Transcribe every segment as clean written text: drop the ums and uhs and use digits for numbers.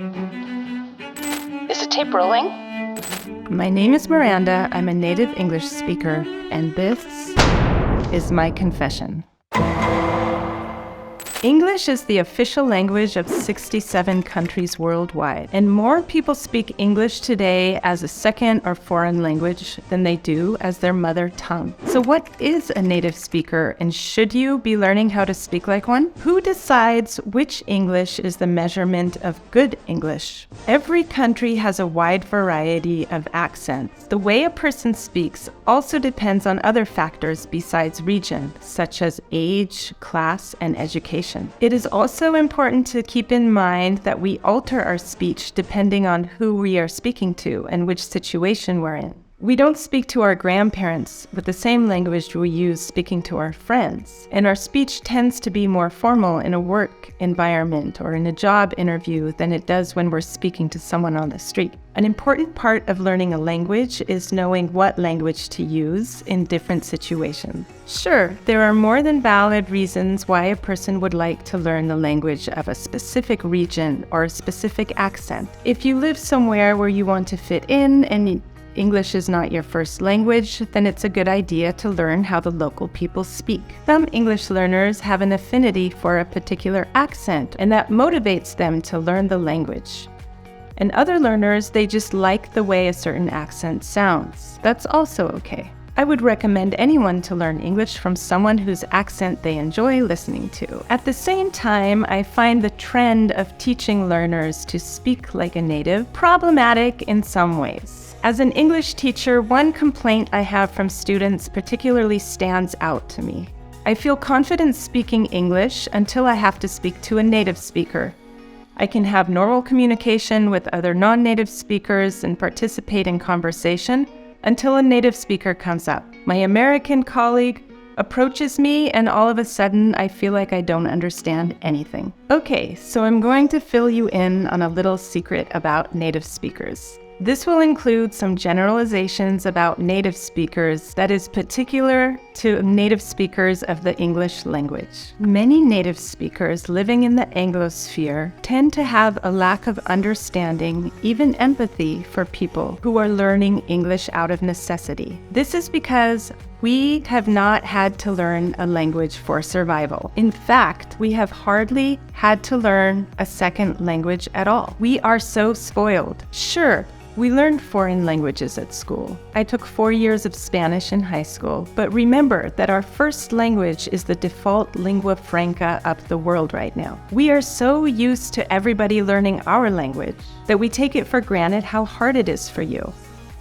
Is the tape rolling? My name is Miranda. I'm a native English speaker, and this is my confession. English is the official language of 67 countries worldwide, and more people speak English today as a second or foreign language than they do as their mother tongue. So what is a native speaker, and should you be learning how to speak like one? Who decides which English is the measurement of good English? Every country has a wide variety of accents. The way a person speaks also depends on other factors besides region, such as age, class, and education. It is also important to keep in mind that we alter our speech depending on who we are speaking to and which situation we're in. We don't speak to our grandparents with the same language we use speaking to our friends, and our speech tends to be more formal in a work environment or in a job interview than it does when we're speaking to someone on the street. An important part of learning a language is knowing what language to use in different situations. Sure, there are more than valid reasons why a person would like to learn the language of a specific region or a specific accent. If you live somewhere where you want to fit in and English is not your first language, then it's a good idea to learn how the local people speak. Some English learners have an affinity for a particular accent, and that motivates them to learn the language. And other learners, they just like the way a certain accent sounds. That's also okay. I would recommend anyone to learn English from someone whose accent they enjoy listening to. At the same time, I find the trend of teaching learners to speak like a native problematic in some ways. As an English teacher, one complaint I have from students particularly stands out to me. I feel confident speaking English until I have to speak to a native speaker. I can have normal communication with other non-native speakers and participate in conversation until a native speaker comes up. My American colleague approaches me and all of a sudden I feel like I don't understand anything. Okay, so I'm going to fill you in on a little secret about native speakers. This will include some generalizations about native speakers that is particular to native speakers of the English language. Many native speakers living in the Anglosphere tend to have a lack of understanding, even empathy, for people who are learning English out of necessity. This is because we have not had to learn a language for survival. In fact, we have hardly had to learn a second language at all. We are so spoiled. Sure, we learned foreign languages at school. I took 4 years of Spanish in high school, but remember that our first language is the default lingua franca of the world right now. We are so used to everybody learning our language that we take it for granted how hard it is for you.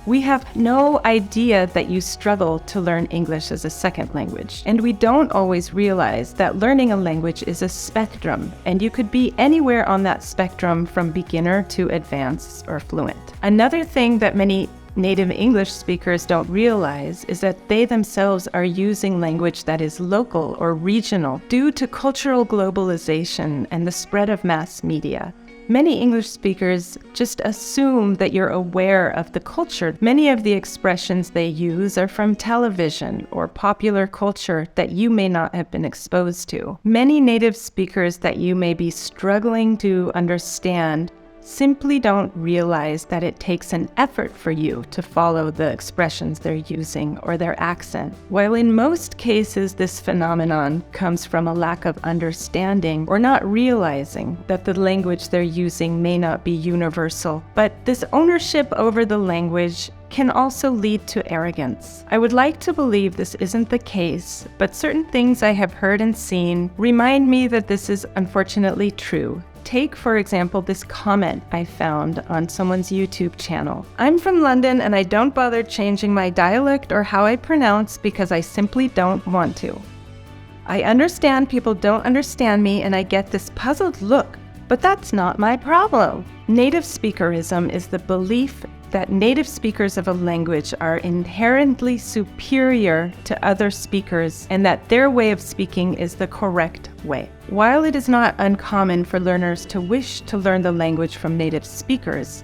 We have no idea that you struggle to learn English as a second language, and we don't always realize that learning a language is a spectrum, and you could be anywhere on that spectrum from beginner to advanced or fluent. Another thing that many native English speakers don't realize is that they themselves are using language that is local or regional due to cultural globalization and the spread of mass media. Many English speakers just assume that you're aware of the culture. Many of the expressions they use are from television or popular culture that you may not have been exposed to. Many native speakers that you may be struggling to understand simply don't realize that it takes an effort for you to follow the expressions they're using or their accent. While in most cases this phenomenon comes from a lack of understanding or not realizing that the language they're using may not be universal, but this ownership over the language can also lead to arrogance. I would like to believe this isn't the case, but certain things I have heard and seen remind me that this is unfortunately true. Take, for example, this comment I found on someone's YouTube channel. I'm from London and I don't bother changing my dialect or how I pronounce because I simply don't want to. I understand people don't understand me and I get this puzzled look, but that's not my problem. Native speakerism is the belief that native speakers of a language are inherently superior to other speakers and that their way of speaking is the correct way. While it is not uncommon for learners to wish to learn the language from native speakers,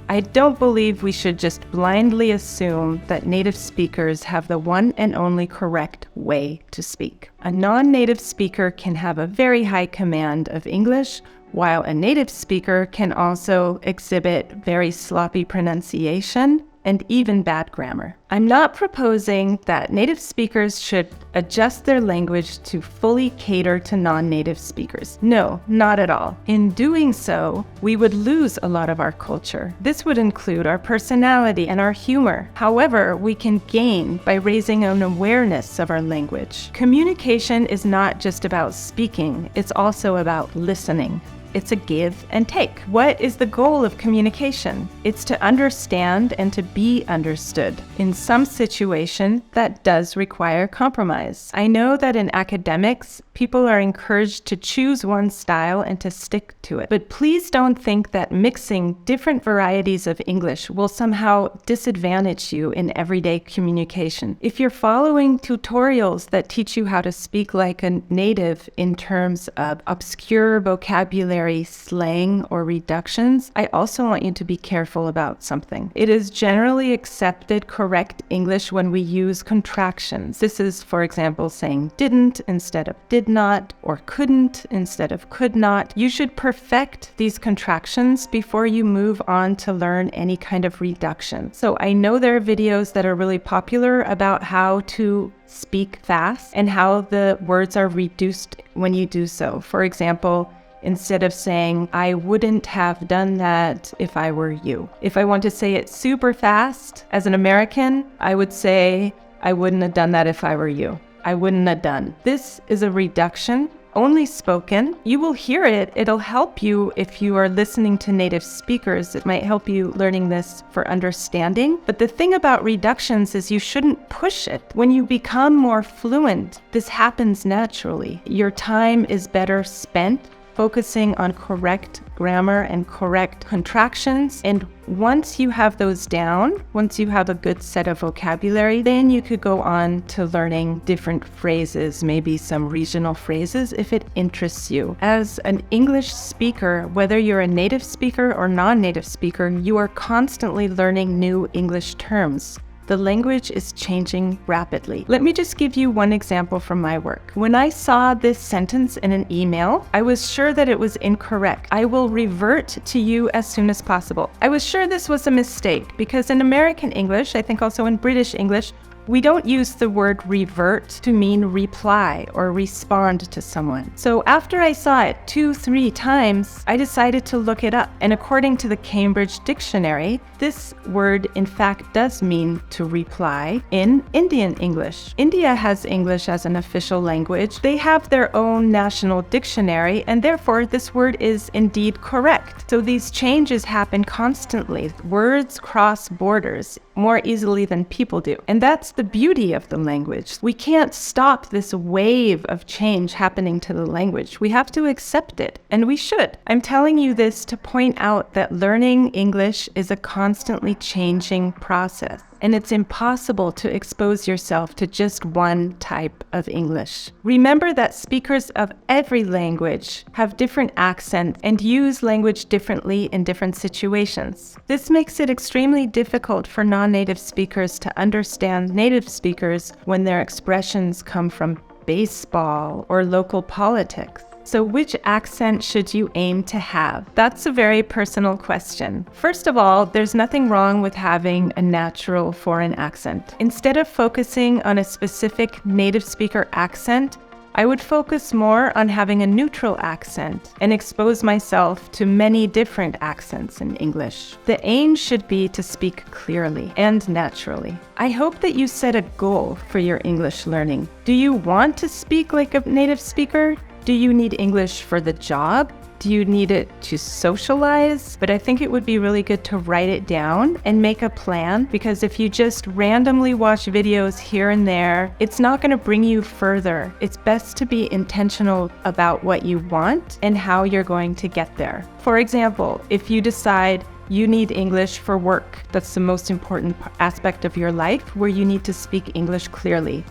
I don't believe we should just blindly assume that native speakers have the one and only correct way to speak. A non-native speaker can have a very high command of English while a native speaker can also exhibit very sloppy pronunciation and even bad grammar. I'm not proposing that native speakers should adjust their language to fully cater to non-native speakers. No, not at all. In doing so, we would lose a lot of our culture. This would include our personality and our humor. However, we can gain by raising an awareness of our language. Communication is not just about speaking, it's also about listening. It's a give and take. What is the goal of communication? It's to understand and to be understood. In some situation, that does require compromise. I know that in academics, people are encouraged to choose one style and to stick to it. But please don't think that mixing different varieties of English will somehow disadvantage you in everyday communication. If you're following tutorials that teach you how to speak like a native in terms of obscure vocabulary, slang, or reductions, I also want you to be careful about something. It is generally accepted correct English when we use contractions. This is, for example, saying didn't instead of did not, or couldn't instead of could not. You should perfect these contractions before you move on to learn any kind of reduction. So I know there are videos that are really popular about how to speak fast and how the words are reduced when you do so. For example, instead of saying, I wouldn't have done that if I were you. If I want to say it super fast, as an American, I would say, I wouldn't have done that if I were you. I wouldn't have done. This is a reduction, only spoken. You will hear it. It'll help you if you are listening to native speakers. It might help you learning this for understanding. But the thing about reductions is you shouldn't push it. When you become more fluent, this happens naturally. Your time is better spent focusing on correct grammar and correct contractions. And once you have those down, once you have a good set of vocabulary, then you could go on to learning different phrases, maybe some regional phrases if it interests you. As an English speaker, whether you're a native speaker or non-native speaker, you are constantly learning new English terms. The language is changing rapidly. Let me just give you one example from my work. When I saw this sentence in an email, I was sure that it was incorrect. I will revert to you as soon as possible. I was sure this was a mistake because in American English, I think also in British English, we don't use the word revert to mean reply or respond to someone. So after I saw it 2-3 times, I decided to look it up. And according to the Cambridge Dictionary, this word in fact does mean to reply in Indian English. India has English as an official language. They have their own national dictionary, and therefore this word is indeed correct. So these changes happen constantly. Words cross borders more easily than people do. And that's the beauty of the language. We can't stop this wave of change happening to the language. We have to accept it, and we should. I'm telling you this to point out that learning English is a constantly changing process, and it's impossible to expose yourself to just one type of English. Remember that speakers of every language have different accents and use language differently in different situations. This makes it extremely difficult for non-native speakers to understand native speakers when their expressions come from baseball or local politics. So which accent should you aim to have? That's a very personal question. First of all, there's nothing wrong with having a natural foreign accent. Instead of focusing on a specific native speaker accent, I would focus more on having a neutral accent and expose myself to many different accents in English. The aim should be to speak clearly and naturally. I hope that you set a goal for your English learning. Do you want to speak like a native speaker? Do you need English for the job? Do you need it to socialize? But I think it would be really good to write it down and make a plan, because if you just randomly watch videos here and there, it's not going to bring you further. It's best to be intentional about what you want and how you're going to get there. For example, if you decide you need English for work, that's the most important aspect of your life where you need to speak English clearly,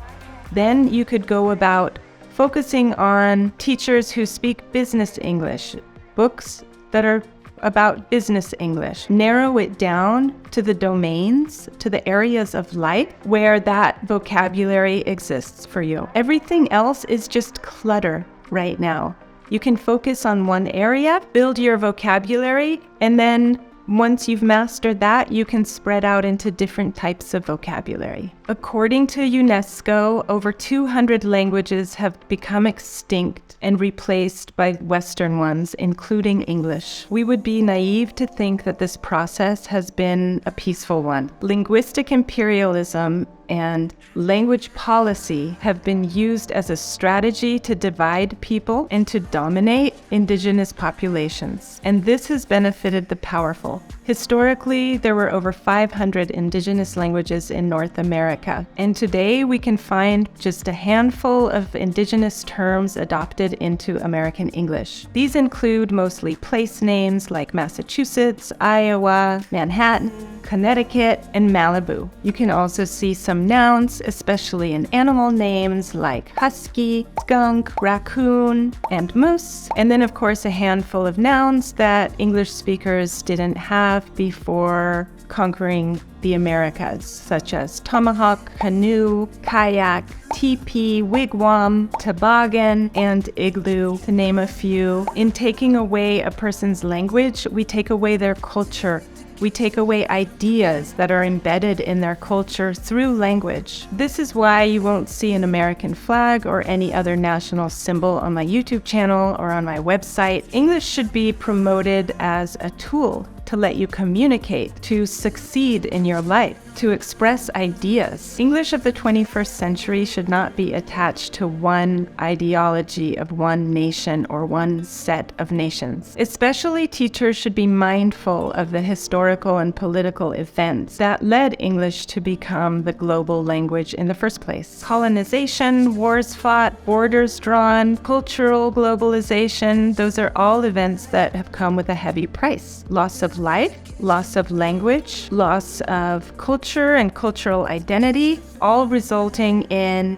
then you could go about focusing on teachers who speak business English, books that are about business English. Narrow it down to the domains, to the areas of life where that vocabulary exists for you. Everything else is just clutter right now. You can focus on one area, build your vocabulary, and then once you've mastered that, you can spread out into different types of vocabulary. According to UNESCO, over 200 languages have become extinct and replaced by Western ones, including English. We would be naive to think that this process has been a peaceful one. Linguistic imperialism and language policy have been used as a strategy to divide people and to dominate indigenous populations. And this has benefited the powerful. Historically, there were over 500 indigenous languages in North America, and today we can find just a handful of indigenous terms adopted into American English. These include mostly place names like Massachusetts, Iowa, Manhattan, Connecticut, and Malibu. You can also see some nouns, especially in animal names like husky, skunk, raccoon, and moose. And then, of course, a handful of nouns that English speakers didn't have before conquering the Americas, such as tomahawk, canoe, kayak, teepee, wigwam, toboggan, and igloo, to name a few. In taking away a person's language, we take away their culture. We take away ideas that are embedded in their culture through language. This is why you won't see an American flag or any other national symbol on my YouTube channel or on my website. English should be promoted as a tool to let you communicate, to succeed in your life, to express ideas. English of the 21st century should not be attached to one ideology of one nation or one set of nations. Especially teachers should be mindful of the historical and political events that led English to become the global language in the first place. Colonization, wars fought, borders drawn, cultural globalization, those are all events that have come with a heavy price. Loss of life, loss of language, loss of culture and cultural identity, all resulting in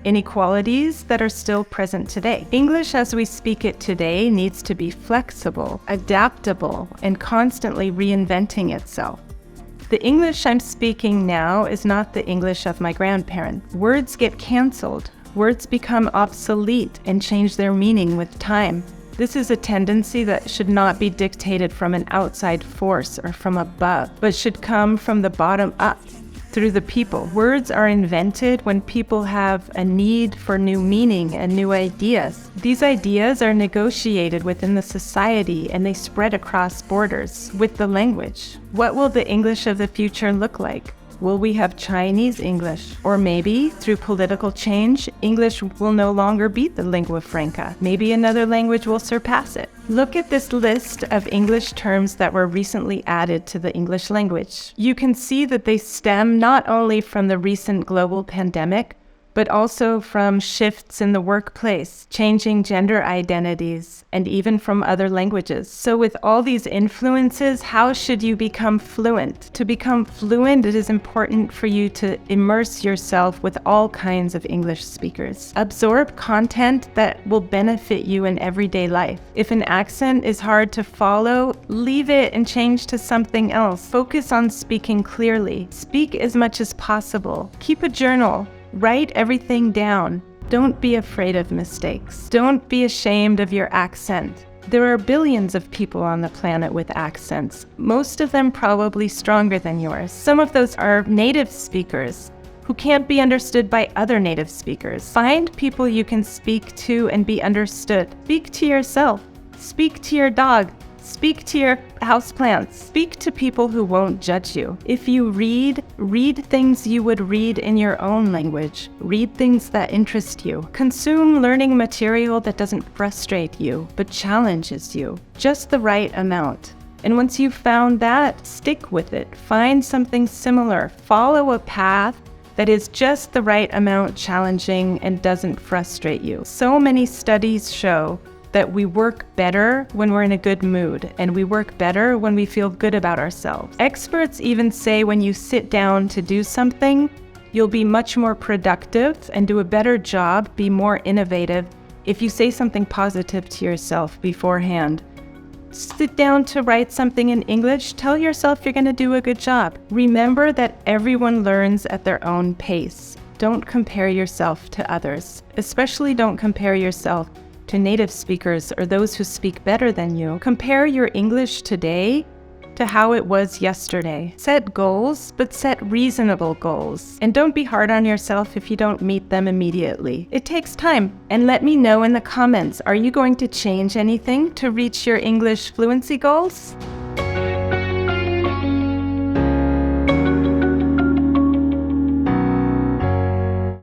inequalities that are still present today. English as we speak it today needs to be flexible, adaptable, and constantly reinventing itself. The English I'm speaking now is not the English of my grandparents. Words get canceled. Words become obsolete and change their meaning with time. This is a tendency that should not be dictated from an outside force or from above, but should come from the bottom up, through the people. Words are invented when people have a need for new meaning and new ideas. These ideas are negotiated within the society and they spread across borders with the language. What will the English of the future look like? Will we have Chinese English? Or maybe, through political change, English will no longer be the lingua franca. Maybe another language will surpass it. Look at this list of English terms that were recently added to the English language. You can see that they stem not only from the recent global pandemic, but also from shifts in the workplace, changing gender identities, and even from other languages. So with all these influences, how should you become fluent? To become fluent, it is important for you to immerse yourself with all kinds of English speakers. Absorb content that will benefit you in everyday life. If an accent is hard to follow, leave it and change to something else. Focus on speaking clearly. Speak as much as possible. Keep a journal. Write everything down. Don't be afraid of mistakes. Don't be ashamed of your accent. There are billions of people on the planet with accents, most of them probably stronger than yours. Some of those are native speakers who can't be understood by other native speakers. Find people you can speak to and be understood. Speak to yourself. Speak to your dog. Speak to your houseplants. Speak to people who won't judge you. If you read things you would read in your own language. Read things that interest you. Consume learning material that doesn't frustrate you, but challenges you. Just the right amount. And once you've found that, stick with it. Find something similar. Follow a path that is just the right amount challenging and doesn't frustrate you. So many studies show that we work better when we're in a good mood, and we work better when we feel good about ourselves. Experts even say when you sit down to do something, you'll be much more productive and do a better job, be more innovative, if you say something positive to yourself beforehand. Sit down to write something in English, tell yourself you're gonna do a good job. Remember that everyone learns at their own pace. Don't compare yourself to others, especially don't compare yourself to native speakers or those who speak better than you. Compare your English today to how it was yesterday. Set goals, but set reasonable goals. And don't be hard on yourself if you don't meet them immediately. It takes time. And let me know in the comments, are you going to change anything to reach your English fluency goals?